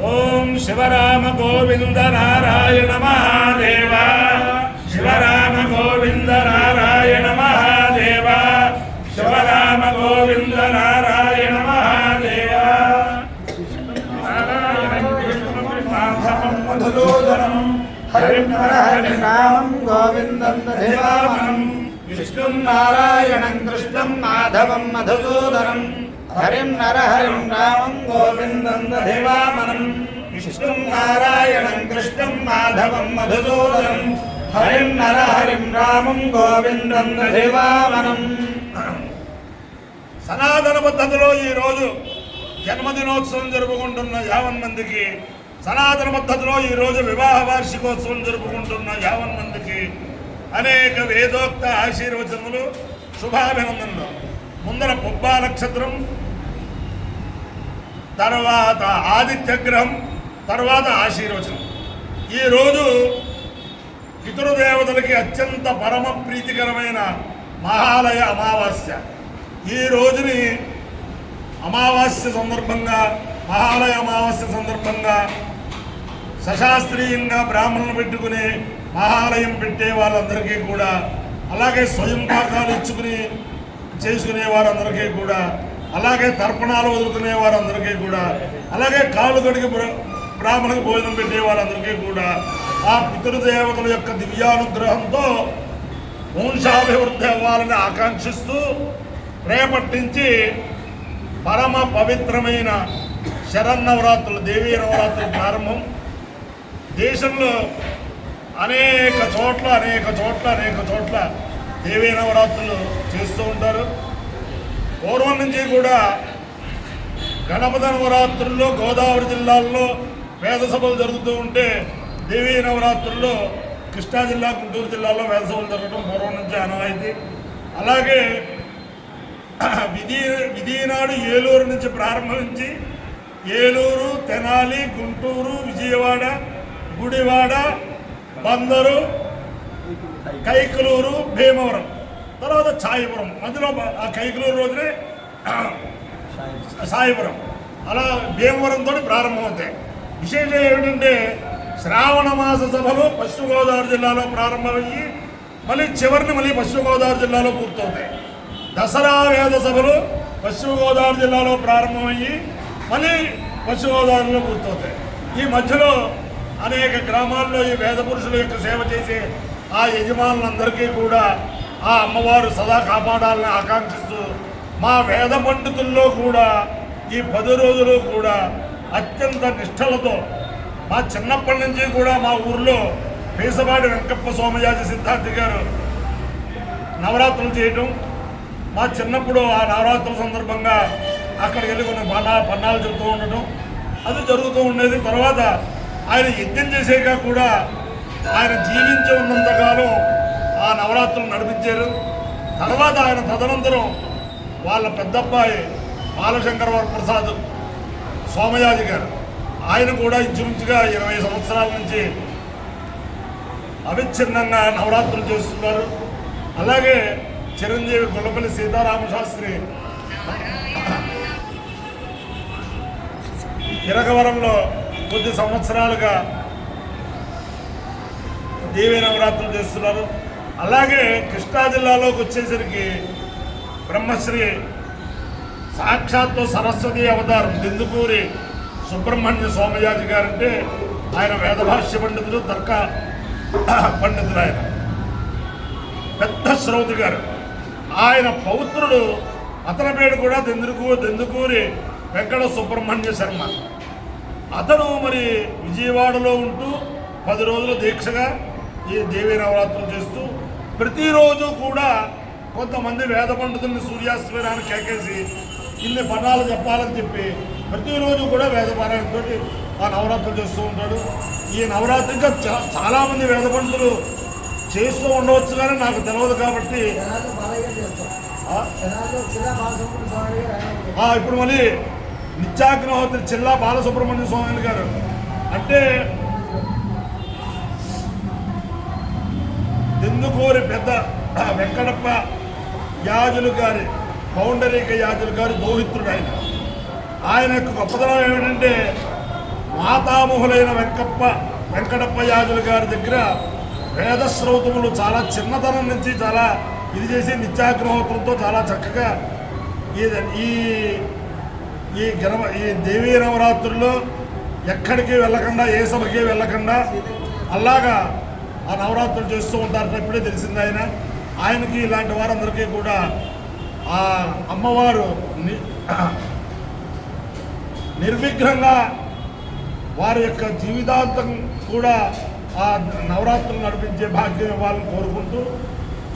ఓం శివరామ గోవింద నారాయణ మహాదేవ శివరామ గోవింద నారాయణ మహాదేవ శివరామ గోవింద నారాయణ మహాదేవ మధుసూదనం హరిం రామం గోవిందం దధివామనం విష్ణుం నారాయణం కృష్ణం మాధవం మధుసూదనం హరిం హరిం రామం గోవిందం దధివామనం విష్ణుం నారాయణం కృష్ణం మాధవం మధుసూదనం హరిం హరిం రామం గోవిందం దధివామనం. సనాతన పద్ధతిలో ఈరోజు జన్మదినోత్సవం జరుపుకుంటున్న 50 మందికి, సనాతన పద్ధతిలో ఈరోజు వివాహ వార్షికోత్సవం జరుపుకుంటున్న 50 మందికి అనేక వేదోక్త ఆశీర్వచనములు, శుభాభినందనలు. ముందర పుబ్బా నక్షత్రం, తర్వాత ఆదిత్యగ్రహం, తర్వాత ఆశీర్వచనం. ఈరోజు పితృదేవతలకి అత్యంత పరమ ప్రీతికరమైన మహాలయ అమావాస్య. ఈ రోజుని అమావాస్య సందర్భంగా, మహాలయ అమావాస్య సందర్భంగా సశాస్త్రీయంగా బ్రాహ్మణులు పెట్టుకుని మహాలయం పెట్టే వాళ్ళందరికీ కూడా, అలాగే స్వయం పాకాలు ఇచ్చుకుని చేసుకునే వారందరికీ కూడా, అలాగే తర్పణాలు వదులుకునే వారందరికీ కూడా, అలాగే కాళ్ళు కడిగి బ్రాహ్మణులకు భోజనం పెట్టే వారందరికీ కూడా ఆ పితృదేవతల యొక్క దివ్యానుగ్రహంతో వంశాభివృద్ధి అవ్వాలని ఆకాంక్షిస్తూ రేపటి నుంచి పరమ పవిత్రమైన శరన్నవరాత్రులు, దేవీ నవరాత్రులు ప్రారంభం. దేశంలో అనేక చోట్ల దేవీ నవరాత్రులు చేస్తూ ఉంటారు. పూర్వం నుంచి కూడా గణపతి నవరాత్రుల్లో గోదావరి జిల్లాల్లో వేద సభలు జరుగుతూ ఉంటే, దేవీ నవరాత్రుల్లో కృష్ణా జిల్లా, గుంటూరు జిల్లాలో వేద సభలు జరగడం పూర్వం నుంచి ఆనవాయితీ. అలాగే విధినాడు ఏలూరు నుంచి ప్రారంభించి ఏలూరు, తెనాలి, గుంటూరు, విజయవాడ, గుడివాడ, బందరు, కైకలూరు, భీమవరం, తర్వాత సాయిపురం, మధ్యలో ఆ కైకలూరు రోజునే సాయిపురం, అలా భీమవరంతో ప్రారంభమవుతాయి. విశేషం ఏమిటంటే శ్రావణ మాస సభలు పశ్చిమ గోదావరి జిల్లాలో ప్రారంభమయ్యి మళ్ళీ పశ్చిమ గోదావరి జిల్లాలో పూర్తవుతాయి. దసరా వేద సభలు పశ్చిమ గోదావరి జిల్లాలో ప్రారంభమయ్యి మళ్ళీ పశ్చిమ గోదావరిలో పూర్తవుతాయి. ఈ మధ్యలో అనేక గ్రామాల్లో ఈ వేద పురుషుల యొక్క సేవ చేసే ఆ యజమానులందరికీ కూడా ఆ అమ్మవారు సదా కాపాడాలని ఆకాంక్షిస్తూ మా వేద పండితుల్లో కూడా ఈ 10 రోజులు కూడా అత్యంత నిష్ఠలతో, మా చిన్నప్పటి నుంచి కూడా మా ఊర్లో పేసపాటి వెంకప్ప సోమయాజి సిద్ధార్థి గారు నవరాత్రులు చేయటం, మా చిన్నప్పుడు ఆ నవరాత్రుల సందర్భంగా అక్కడికి వెళ్ళి కొన్ని పన్నాలు చెబుతూ ఉండటం అది జరుగుతూ ఉండేది. తర్వాత ఆయన యజ్ఞం చేసాక కూడా ఆయన జీవించి ఉన్నంతకాలం ఆ నవరాత్రులు నడిపించారు. తర్వాత ఆయన తదనంతరం వాళ్ళ పెద్దబ్బాయి బాలశంకర వరప్రసాద్ సోమయాజి గారు, ఆయన కూడా ఇంచుమించుగా 20 సంవత్సరాల నుంచి అవిచ్ఛిన్నంగా నవరాత్రులు చేస్తున్నారు. అలాగే చిరంజీవి గొల్లపల్లి సీతారామశాస్త్రి ఇరగవరంలో కొద్ది సంవత్సరాలుగా దేవీ నవరాత్రులు చేస్తున్నారు. అలాగే కృష్ణా జిల్లాలోకి వచ్చేసరికి బ్రహ్మశ్రీ సాక్షాత్తు సరస్వతి అవతారం దిందుకూరి సుబ్రహ్మణ్య సోమయాజి గారంటే ఆయన వేదభాష్య పండితులు, తర్క పండితులు. ఆయన పెద్ద శ్రౌతి గారు, ఆయన పౌత్రుడు, అతని పేరు కూడా దెందుకూరి వెంకట సుబ్రహ్మణ్య శర్మ. అతను మరి విజయవాడలో ఉంటూ 10 రోజులు దీక్షగా ఈ దేవీ నవరాత్రులు చేస్తూ ప్రతిరోజు కూడా కొంతమంది వేద పండితుల్ని సూర్యాస్తమయాన్ని కేకేసి ఇన్ని పదాలు చెప్పాలని చెప్పి ప్రతిరోజు కూడా వేదపారాయణతో ఆ నవరాత్రులు చేస్తూ ఉంటాడు. ఈ నవరాత్రి ఇంకా చాలామంది వేద పండితులు చేస్తూ ఉండవచ్చు కానీ నాకు తెలియదు. కాబట్టి ఇప్పుడు మళ్ళీ నిత్యాగ్నిహోత్రి చిల్లా బాలసుబ్రహ్మణ్య స్వామి గారు అంటే దెందుకూరి పెద్ద వెంకటప్ప యాజులు గారి, పౌండరీక యాజులు గారి దౌహిత్రుడు ఆయన. ఆయన యొక్క గొప్పతనం ఏమిటంటే మాతామహులైన వెంకటప్ప యాజుల గారి దగ్గర వేద శ్రౌతములు చాలా చిన్నతనం నుంచి చాలా ఇది చేసి నిత్యాగ్రహోత్రంతో చాలా చక్కగా ఈ దేవీ నవరాత్రుల్లో ఎక్కడికి వెళ్ళకుండా ఏ సభకి వెళ్ళకుండా అలాగా ఆ నవరాత్రులు చేస్తూ ఉంటారని ఇప్పుడే తెలిసింది ఆయనకి ఇలాంటి వారందరికీ కూడా ఆ అమ్మవారు నిర్విఘ్నంగా వారి యొక్క జీవితాంతం కూడా ఆ నవరాత్రులు నడిపించే భాగ్యం ఇవ్వాలని కోరుకుంటూ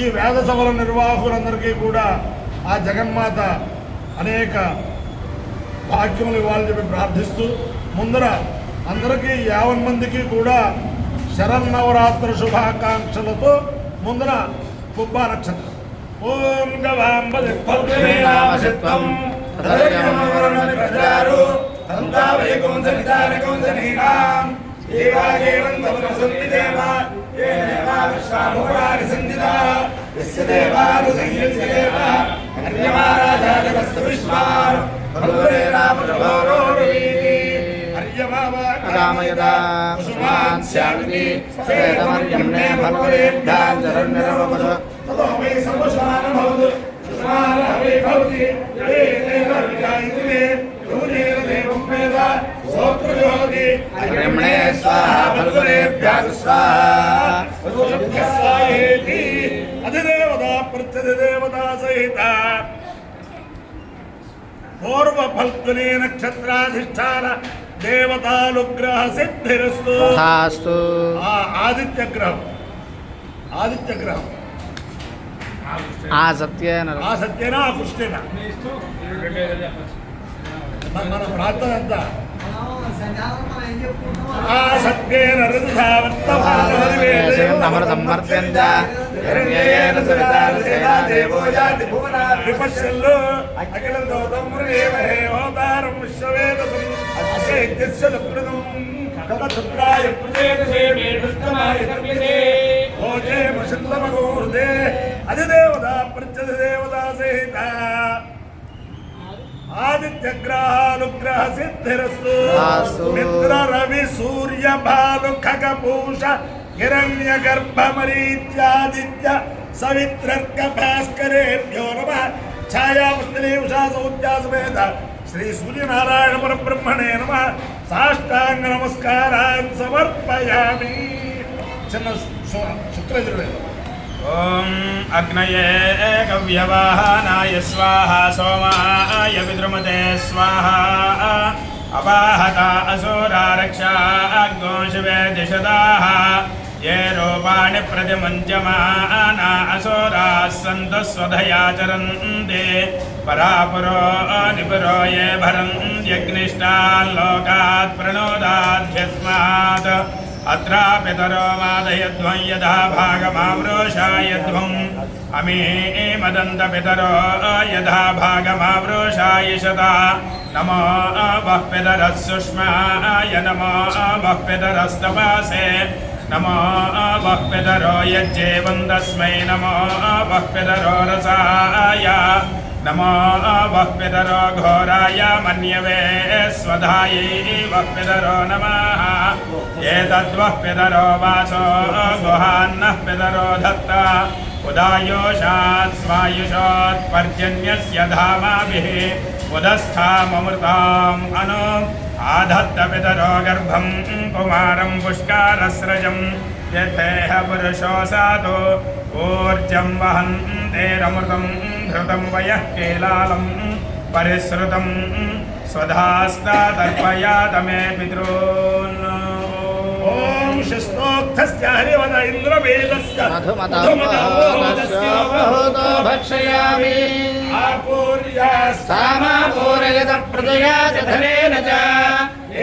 ఈ వేద సభల నిర్వాహకులందరికీ కూడా ఆ జగన్మాత అనేక భాగ్యములు ఇవ్వాలని చెప్పి ప్రార్థిస్తూ ముందర అందరికీ 50 మందికి కూడా శరన్నవరాత్రి శుభాకాంక్షలతో ముందర పుబ్బా నక్షత్రం ఓం గవాంబం రామయదా కుసుమాన్ శాంతి సేదమర్యమ్నే భగవదేభ్యాం జరన్నరవమదు తదో వై సర్వశానం భవతు సుమారహే భవతి ఏతేన విజాయితే యోనేన దేవం వేద సోత్రయోగి అగ్రమణే స్వాహా భగవదేభ్యాం స్వాహా స్వాహేతి అధిదేవతా ప్రత్యధిదేవతా సహిత పూర్వ ఫల్గుని నక్షత్రాధిష్టాన దేవతానుగ్రహ సిద్ధిరస్తు. ఆదిత్య గ్రహం ఆ సత్యేన ఆ కృష్ణేన మన ప్రాంతం అంతా ఆ సత్యేన విపశ్యల్లో అఖిలం గౌతం అవతారం విశ్వవేదం అధిదేవతా ప్రత్యధిదేవతా సహిత ఆదిత్యగ్రహానుగ్రహ సిద్ధిరస్తు. మిత్ర రవి సూర్య భాను ఖగపూష హిరణ్య గర్భమరీత్యాదిత్య సవిత్రర్క భాస్కరేభ్యో నమః. ఛాయాపుష్కరే ఉషా సౌజ్యాసమేత శ్రీ సూర్యనారాయణ పరబ్రహ్మణే నమః. సాష్టాంగ నమస్కారాన్ సమర్పయామి. చిన్న శుక్రయజుర్వేదం. ఓం అగ్నయే గవ్యవాహనాయ స్వాహ సోమాయ విద్రుమతే స్వాహ అపాహత అసూరారక్షా అగ్నోశివే దిశదాః ఏ రూపాణి ప్రతిమంజమానా అసూరాः సంతు స్వధయాచరంతే పరాపురో నిపురో ఏ భరంత్యగ్నిష్టాన్ లోకాత్ ప్రణోదాధ్యస్మాత్ అత్రాపితరో మాదయధ్వం యథా భాగమావృషాయధ్వం అమే మదంత పితరో యథా భాగమావృషాయిషత నమో వః పితరః సుష్మాయ నమో వః పితరస్తపాసే నమో వః పితరో యజ్జేవం తస్మై నమో వః పితరో రసాయ నమో వః పితరో ఘోరాయ మన్యవే స్వధాయై వః పితరో నమః ఏతద్వః పితరో వాసో గుహాన్నః పితరో దత్త ఉదాయోషాత్ స్వాయుషోత్ పర్జన్యస్య ధామాభిః ఉదస్థామమృతాం అను ఆధత్త పితరో గర్భం కుమారం పుష్కారస్రజం యథేహ పురుషో సాధు ఊర్జం వహంతేరమృతం ధృతం వయః కేలాలం పరిశ్రుతం స్వధాస్తాదర్పయాత మే పితॄన్. ఓం శస్తోక్తస్య హరివద ఇంద్రవేదస్య భక్షయామి ఆపూర్యాస్తామాపూరయత ప్రజయా ధనేన చ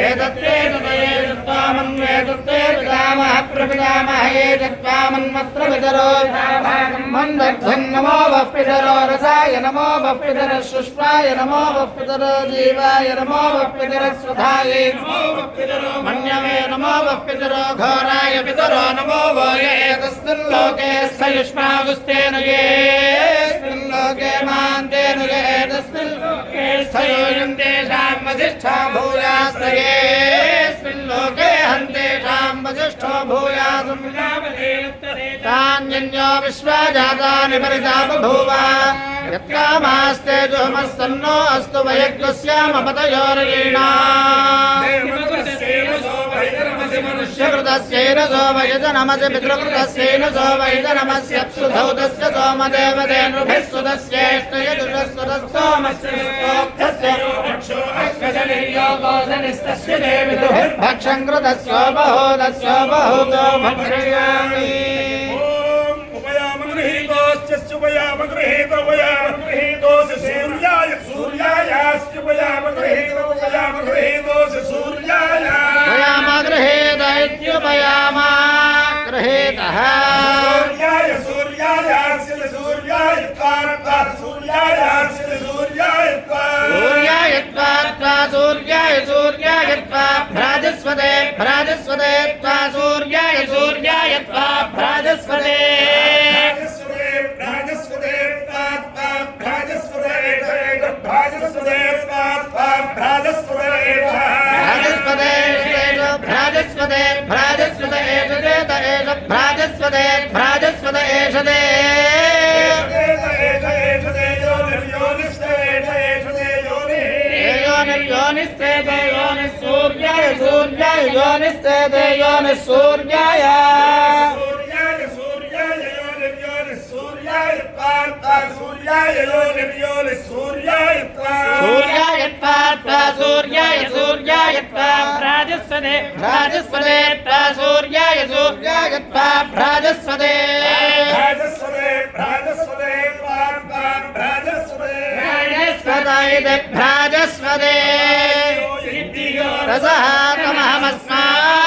ఏతత్వేతయేతత్వామన్వేతత్వే పితామహ ప్రపితామహ ఏతత్వామన్మత్ర పితరో మన్దగ్ధం నమో వః పితరో రసాయ నమో వః పితరః శుష్మాయ నమో వః పితరో జీవాయ నమో వః పితరః స్వధాయే నమో వః పితరో మన్యవే నమో వః పితరో ఘోరాయ పితరో నమో వో ఏతస్మిన్ లోకే సయుష్మాగుస్తేన ఏస్మిన్ లోకే మాంతేన ఏతస్మిన్ లోకే स्थयोऽयं तेषां वसिष्ठो भूयास्त्रयेऽस्मिन् लोके हन्तेषां वसिष्ठो भूयासं तान्यन्यो विश्वजातानि परिता बभूव यत्कामास्ते जुहमस्तन्नो अस्तु वयज्ञस्यामपतयोरीणाम् मनुष्यकृतस्यैन सोमयजनमसि पितृकृतस्यैन सोमयजनमस्यप्सु धौतस्य सोमदेवतेनृभिः सुतस्येष्टयजुषस्तुतस्तोमस्य भक्षं कृतस्योपहोदस्योपहूतो भक्षयामि गृहेत इत्युपयामा गृहेतः सूर्याय सूर्याय त्वा भ्राजस्वते भ्राजस्वते त्वा सूर्याय सूर्याय त्वा भ्राजस्वते भ्राजस्वते भ्राजस्वते एषदेत एष भ्राजस्वते भ्राजस्वते एषदे योनिस्ते योनिः सूर्याय सूर्याय योनिस्ते योनिः सूर्याय सूर्याय सूर्याय सूर्याय भ्राजस्वते भ्राजस्वते सूर्याय सूर्याय भ्राजस्वते भ्राजस्वते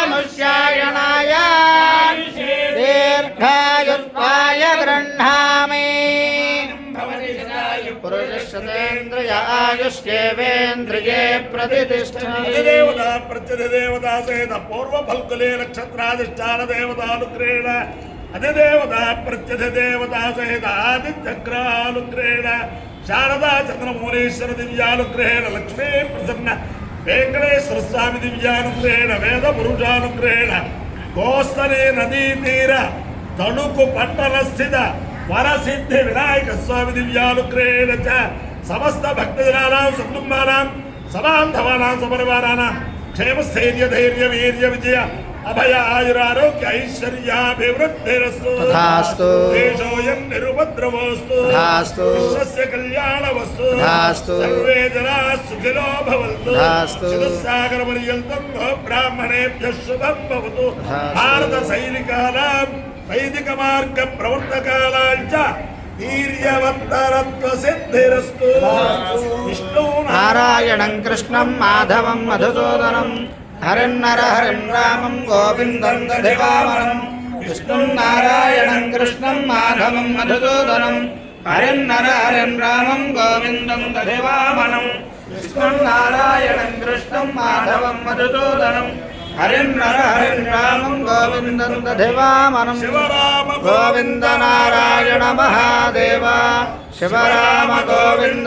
रसहात्महमस्मानुष्यायणाय दीर्घायुत्वाय गृह्णामि पुरुषशतेन्द्रिय आयुष्येवेन्द्रिये प्रतिष्ठति देवता प्रत्यधिदेवता सहित पूर्व फल्गुले नक्षत्राधिष्ठान देवतानुग्रेण अधिदेवता प्रत्यधिदेवता सहित आदित्यग्रहानुग्रेण शारदा चंद्रमौलेश्वर दिव्यानुग्रहेण लक्ष्मी प्रसन्न वेंकटेश्वर स्वामी दिव्यानुग्रहेण वेद पुरुषानुग्रहेण गोस्तने नदी तीर तणुकु पट्टण स्थित वरसिद्धि विनायक स्वामी दिव्यानुग्रहेण च समस्त भक्तजनानां सकुटुंबानां समान्धवानां सपरिवाराणां क्षेम स्थैर्य धैर्य वीर्य विजय अभय आयुरारोग्य ऐश्वर्याभिवृद्धिरस्तु तथास्तु देशोऽयं निरुपद्रवोऽस्तु तथास्तु विश्वस्य कल्याणमस्तु तथास्तु सर्वे जनाः सुखिनो भवन्तु तथास्तु चतुस्सागरपर्यन्तं ब्राह्मणेभ्यः शुभं भवतु भारत सैनिकानां वैदिक मार्ग प्रवर्तकानां च वीर्यवत्तरत्व सिद्धिरस्तु विष्णु नारायणं कृष्णं माधवं मधुसूदनं हरिन्नर हरिं रामं गोविन्दं दधिवामनं विष्णुं नारायणं कृष्णं माधवं मधुसूदनं हरिन्नर हरिं रामं गोविन्दं दधिवामनं विष्णुं नारायणं कृष्णं माधवं मधुसूदनं हरिन्नर हरिं रामं गोविन्दं दधिवामनं शिवराम गोविन्द नारायण महादेव शिवराम गोविन्द